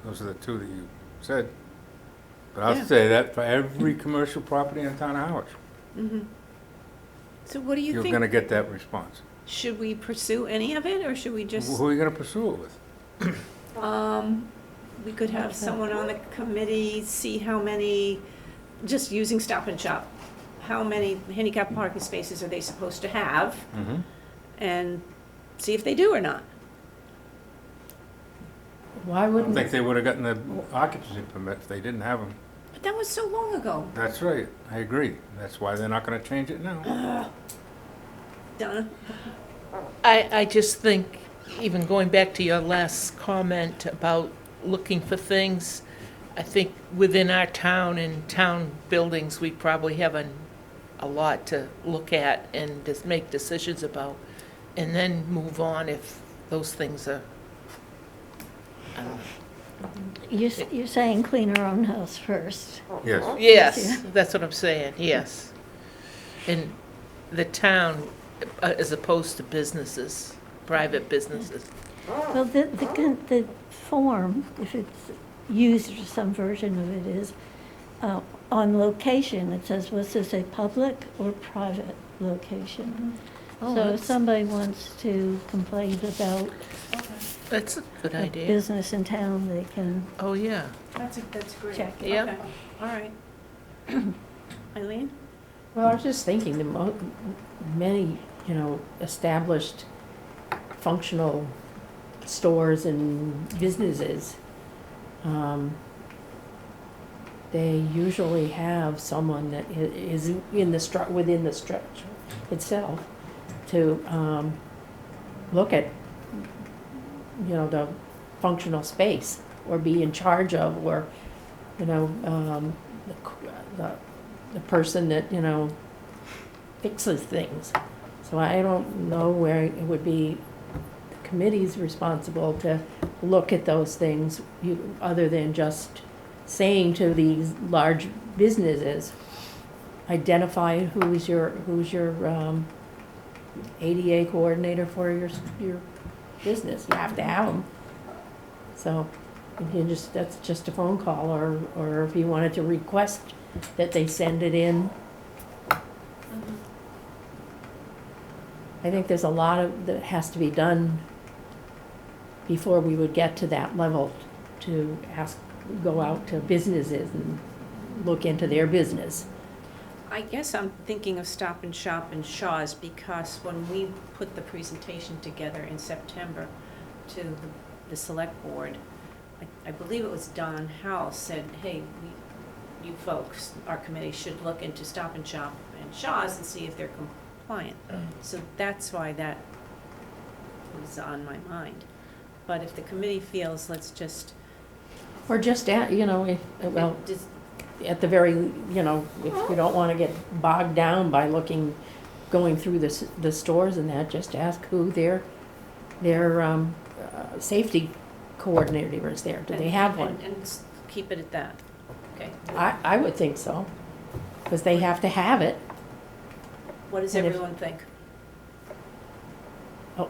Those are the two that you said. But I'll Yeah. say that for every commercial property in town of Harwich, Mm-hmm. So what do you you're think? gonna get that response. Should we pursue any of it, or should we just, Who are you gonna pursue it with? we could have someone on the committee see how many, just using Stop and Shop, how many handicap parking spaces are they supposed to have, Mm-hmm. and see if they do or not. Why I don't wouldn't, think they would've gotten the occupancy permit if they didn't have them. But that was so long ago. That's right, I agree. That's why they're not gonna change it now. Donna? I just think, even going back to your last comment about looking for things, I think within our town and town buildings, we probably have a lot to look at and just make decisions about, and then move on if those things are, I don't know. You're saying clean our own house first. Yes. Yes, that's what I'm saying, yes. And the town, as opposed to businesses, private businesses. Well, the form, if it's used or some version of it is, on location, it says, was this a public or private location? Oh, So if that's- somebody wants to complain about That's a good a idea. business in town, they can Oh, yeah. That's great. check it. Yep. Okay, all right. Eileen? Well, I was just thinking, many, established functional stores and businesses, they usually have someone that is in the within the structure itself to look at, the functional space, or be in charge of, or, the person that, fixes things. So I don't know where it would be the committee's responsible to look at those things, other than just saying to these large businesses, identify who's your ADA coordinator for your business. You have to have them. So that's just a phone call, or if you wanted to request that they send it in. I think there's a lot that has to be done before we would get to that level to go out to businesses and look into their business. I guess I'm thinking of Stop and Shop and Shaw's, because when we put the presentation together in September to the select board, I believe it was Don Howell said, hey, you folks, our committee should look into Stop and Shop and Shaw's and see if they're compliant. So that's why that was on my mind. But if the committee feels, let's just, Or just at just at the very, if you don't want to get bogged down by going through the stores and that, just ask who their safety coordinator is there. Do they have one? And keep it at that, okay? I would think so, because they have to have it. What does And if- everyone think? Oh.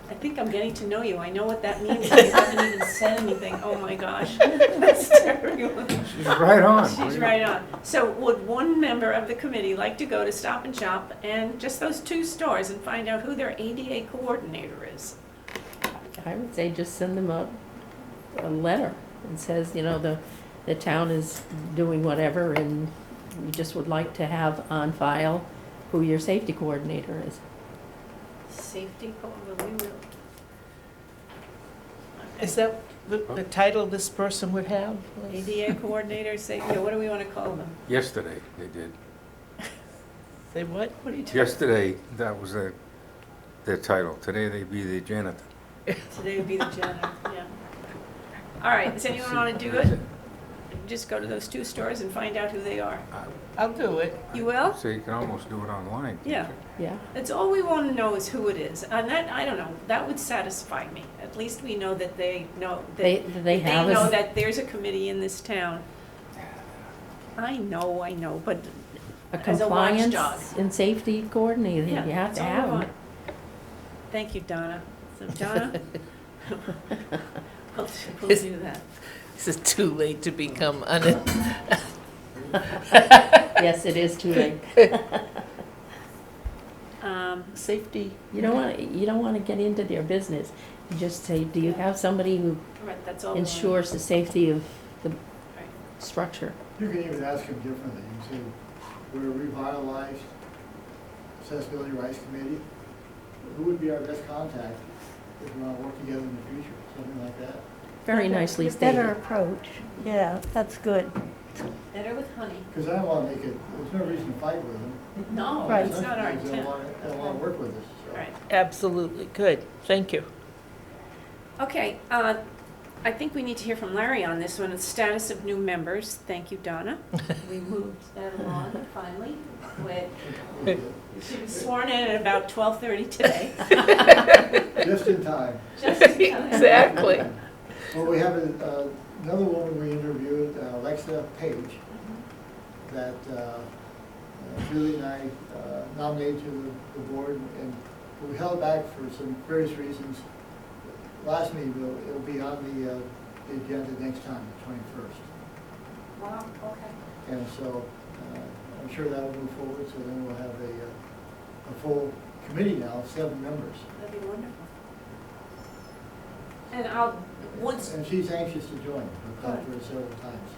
I think I'm getting to know you. I know what that means. You haven't even said anything. Oh my gosh. That's terrible. She's right on. She's right on. So would one member of the committee like to go to Stop and Shop and just those two stores and find out who their ADA coordinator is? I would say just send them a letter and says, the town is doing whatever, and we just would like to have on file who your safety coordinator is. Safety, we will. Is that the title this person would have? ADA coordinator, safety, what do we want to call them? Yesterday, they did. Say what? What are you talking? Yesterday, that was their title. Today, they'd be the janitor. Today would be the janitor, yeah. All right, does anyone want to do it? Just go to those two stores and find out who they are. I'll do it. You will? So you can almost do it online. can't Yeah. you? Yeah. That's all we want to know is who it is. And that, I don't know, that would satisfy me. At least we know that they know, that They have know us, that there's a committee in this town. I know, but a as a compliance watchdog. and safety coordinator. yeah, You have that's to all we have want. them. Thank you, Donna. So Donna, we'll do that. Is it too late to become Yes, it is too late. safety? You don't want to get into their business. You just say, do you have somebody who Right, that's all we want. ensures the safety of the Right. structure? You can even ask them differently. You can say, we're a revitalized accessibility rights committee. Who would be our best contact if we want to work together in the future? Something like that. Very nicely Better stated. approach, yeah, that's good. Better with honey. Because I don't want to make it, there's no reason to fight with them. No, Right. it's not our Sometimes intent. They don't want to work with us, so. Right. Absolutely, good, thank you. Okay, I think we need to hear from Larry on this one, the status of new members. Thank you, Donna. We moved that along finally. She was sworn in at about 12:30 today. Just in time. Just in time. Exactly. Well, we have another woman we interviewed, Alexa Page, that Julie and I nominated to the board, and we held back for some various reasons. Last meeting, it'll be on the agenda next time, the 21st. Wow, okay. And so I'm sure that'll move forward, so then we'll have a full committee now, 7 members. That'd be wonderful. And once, And she's anxious to join. I've talked to her several times.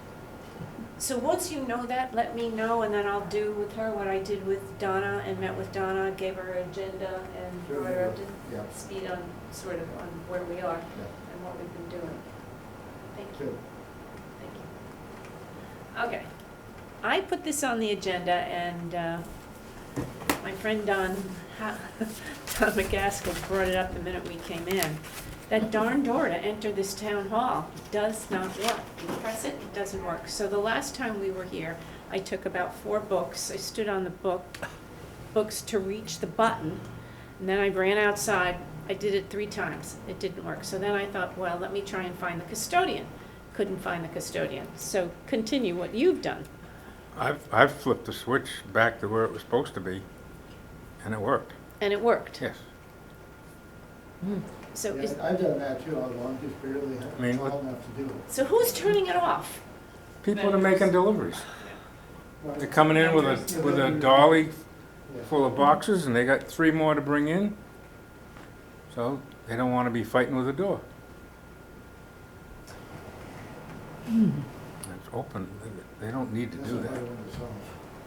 so once you know that, let me know, and then I'll do with her what I did with Donna, and met with Donna, gave her an agenda, and Sure, brought her up to yeah. speed on, sort of, on where we are Yeah. and what we've been doing. Thank you. Good. Thank you. Okay. I put this on the agenda, and my friend Don McGaskill brought it up the minute we came in. That darn door to enter this town hall does not work. You press it, it doesn't work. So the last time we were here, I took about 4 books. I stood on the books to reach the button, and then I ran outside. I did it 3 times. It didn't work. So then I thought, well, let me try and find the custodian. Couldn't find the custodian. So continue what you've done. I've flipped the switch back to where it was supposed to be, and it worked. And it worked. Yes. So Yeah, is, I've done that too, although I'm just barely I mean, tall enough to do it. so who's turning it off? People that are making deliveries. Well, They're coming in with a dolly full of boxes, and they got 3 more to bring in. So they don't want to be fighting with the door. It's open. They don't need to That's do a that. hard one to solve.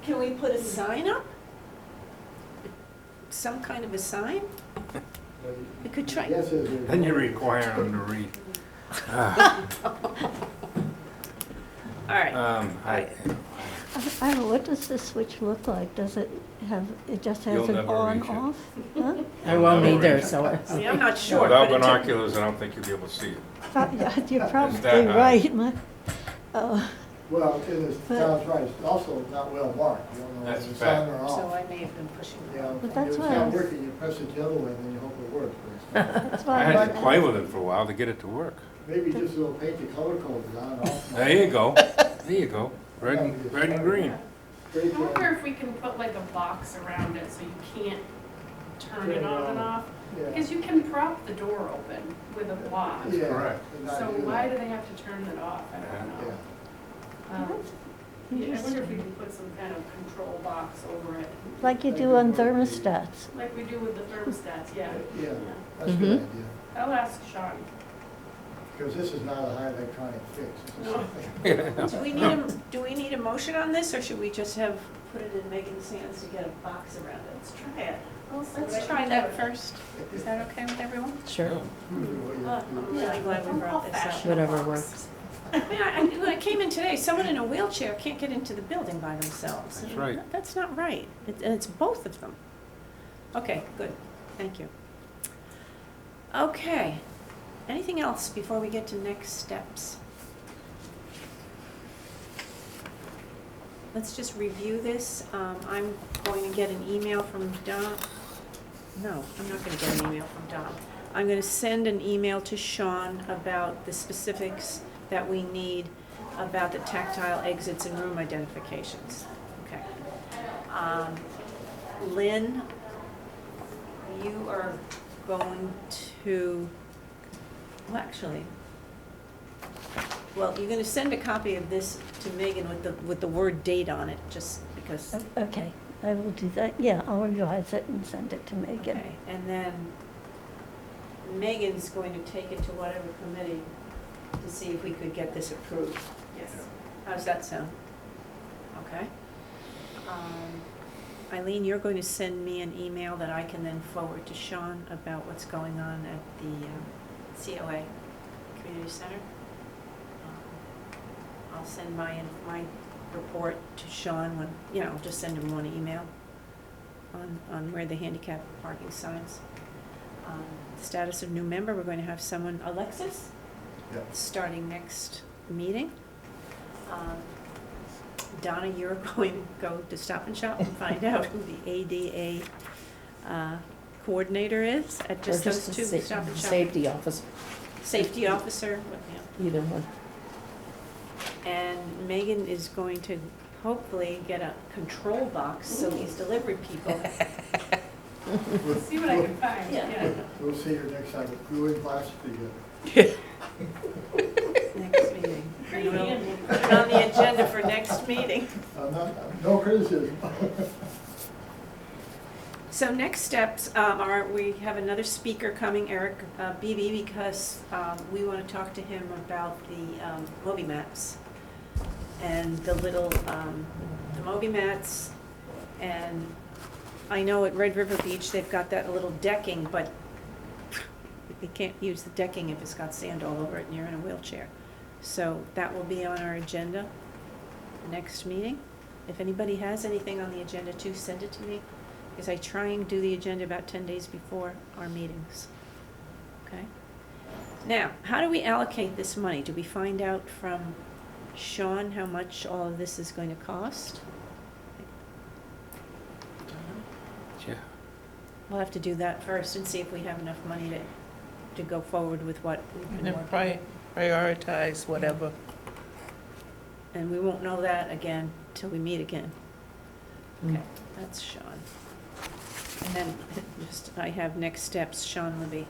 Can we put a sign up? Some kind of a sign? Well, We could try. Yes, there's. Then you require them to read. All right. I, I don't know, what does this switch look like? Does it have, it just has You'll an never on, reach it. off? Huh? I won't Never either, reach it. so. See, I'm not sure. without but it took- binoculars, I don't think you'll be able to see it. Yeah, you're probably that high? right. Well, in this But- town's right, it's also not well marked. You don't know That's whether it's a fact. on or So off. I may have been pushing it. You know, But if that's it's why I not was- working, you press it the other way, then you hope it works. But it's not. That's I why had I'm to play with it for a while to get it to work. Maybe just a little paint the color coded on and off. There you go. There you go. Red and green. Great, I wonder if we can put like a box around it so you can't turn it on and off. yeah. Because you can prop the door open with a block. Yeah, correct. and not So do why that. do they have to turn it off? I don't Yeah. know. Yeah, I wonder if we can put some kind of control box over it, Like you do on thermostats. like we do with the thermostats, yeah. Yeah, Yeah. that's a good idea. I'll ask Sean. Because this is not a high electronic fix. It's No. something- Do we need a motion on this, or should we just have, put it in Megan's hands to get a box around it? Let's try it. Let's try that first. Is that okay with everyone? Sure, I'm really glad we brought this up. whatever works. When I came in today, someone in a wheelchair can't get into the building by themselves. That's right. That's not right. And it's both of them. Okay, good. Thank you. Okay. Anything else before we get to next steps? Let's just review this. I'm going to get an email from Don. No, I'm not going to get an email from Don. I'm going to send an email to Sean about the specifics that we need about the tactile exits and room identifications. Okay. Lynn, you are going to, well, actually, well, you're going to send a copy of this to Megan with the word date on it, just because. Okay, I will do that. Yeah, I'll revise it and send it to Megan. Okay, and then Megan's going to take it to whatever committee to see if we could get this approved. Yes. How's that sound? Okay. Eileen, you're going to send me an email that I can then forward to Sean about what's going on at the COA, Community Center. I'll send my report to Sean when, I'll just send him one email on where the handicap parking signs. Status of new member, we're going to have someone, Alexis? Yeah. starting next meeting. Donna, you're going to go to Stop and Shop and find out who the ADA coordinator is at Or just those a two Stop and Shop. Safety officer, Safety officer, yeah. either one. And Megan is going to hopefully get a control box so these delivery people. See what I can find, yeah. We'll see you next time, with glue and plastic together. Next meeting. And we'll put it on the agenda for next meeting. No criticism. So next steps are, we have another speaker coming, Eric Beebe, because we want to talk to him about the Moby mats and the little, the Moby mats. And I know at Red River Beach, they've got that little decking, but you can't use the decking if it's got sand all over it and you're in a wheelchair. So that will be on our agenda next meeting. If anybody has anything on the agenda too, send it to me, because I try and do the agenda about 10 days before our meetings. Okay? Now, how do we allocate this money? Do we find out from Sean how much all of this is going to cost? Yeah. We'll have to do that first and see if we have enough money to go forward with what we've And been then working on. prioritize whatever. And we won't know that again till we meet again. Mm. Okay, that's Sean. And then just, I have next steps, Sean Libby.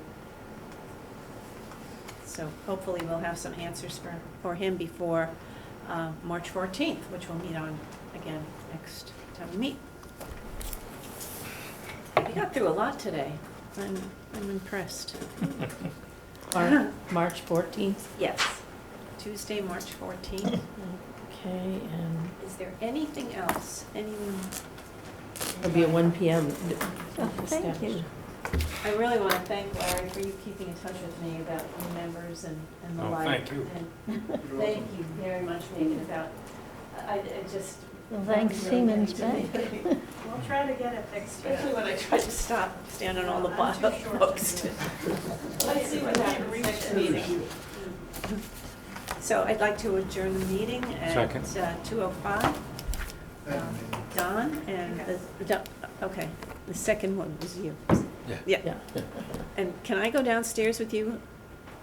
So hopefully we'll have some answers for him before March 14th, which we'll meet on again next time we meet. We got through a lot today. I'm impressed. March 14th, Yes, Tuesday, March 14th. okay, and Is there anything else anyone? it'll be at 1 PM. Oh, thank you. I really want to thank Larry for you keeping in touch with me about new members and the Oh, like. thank you. And thank you very much, Megan, about, I just. Well, thanks, really Siemens getting to Bank. me. We'll try to get it fixed. Especially when I tried to stop, stand on all the I'm too short to posts. do it. Let's see what happens next meeting. So I'd like to adjourn the meeting at Second. 2:05. Don and, okay, the second one was you. Yeah. Yeah. Yeah. And can I go downstairs with you?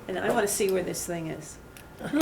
And I want to see where this thing is.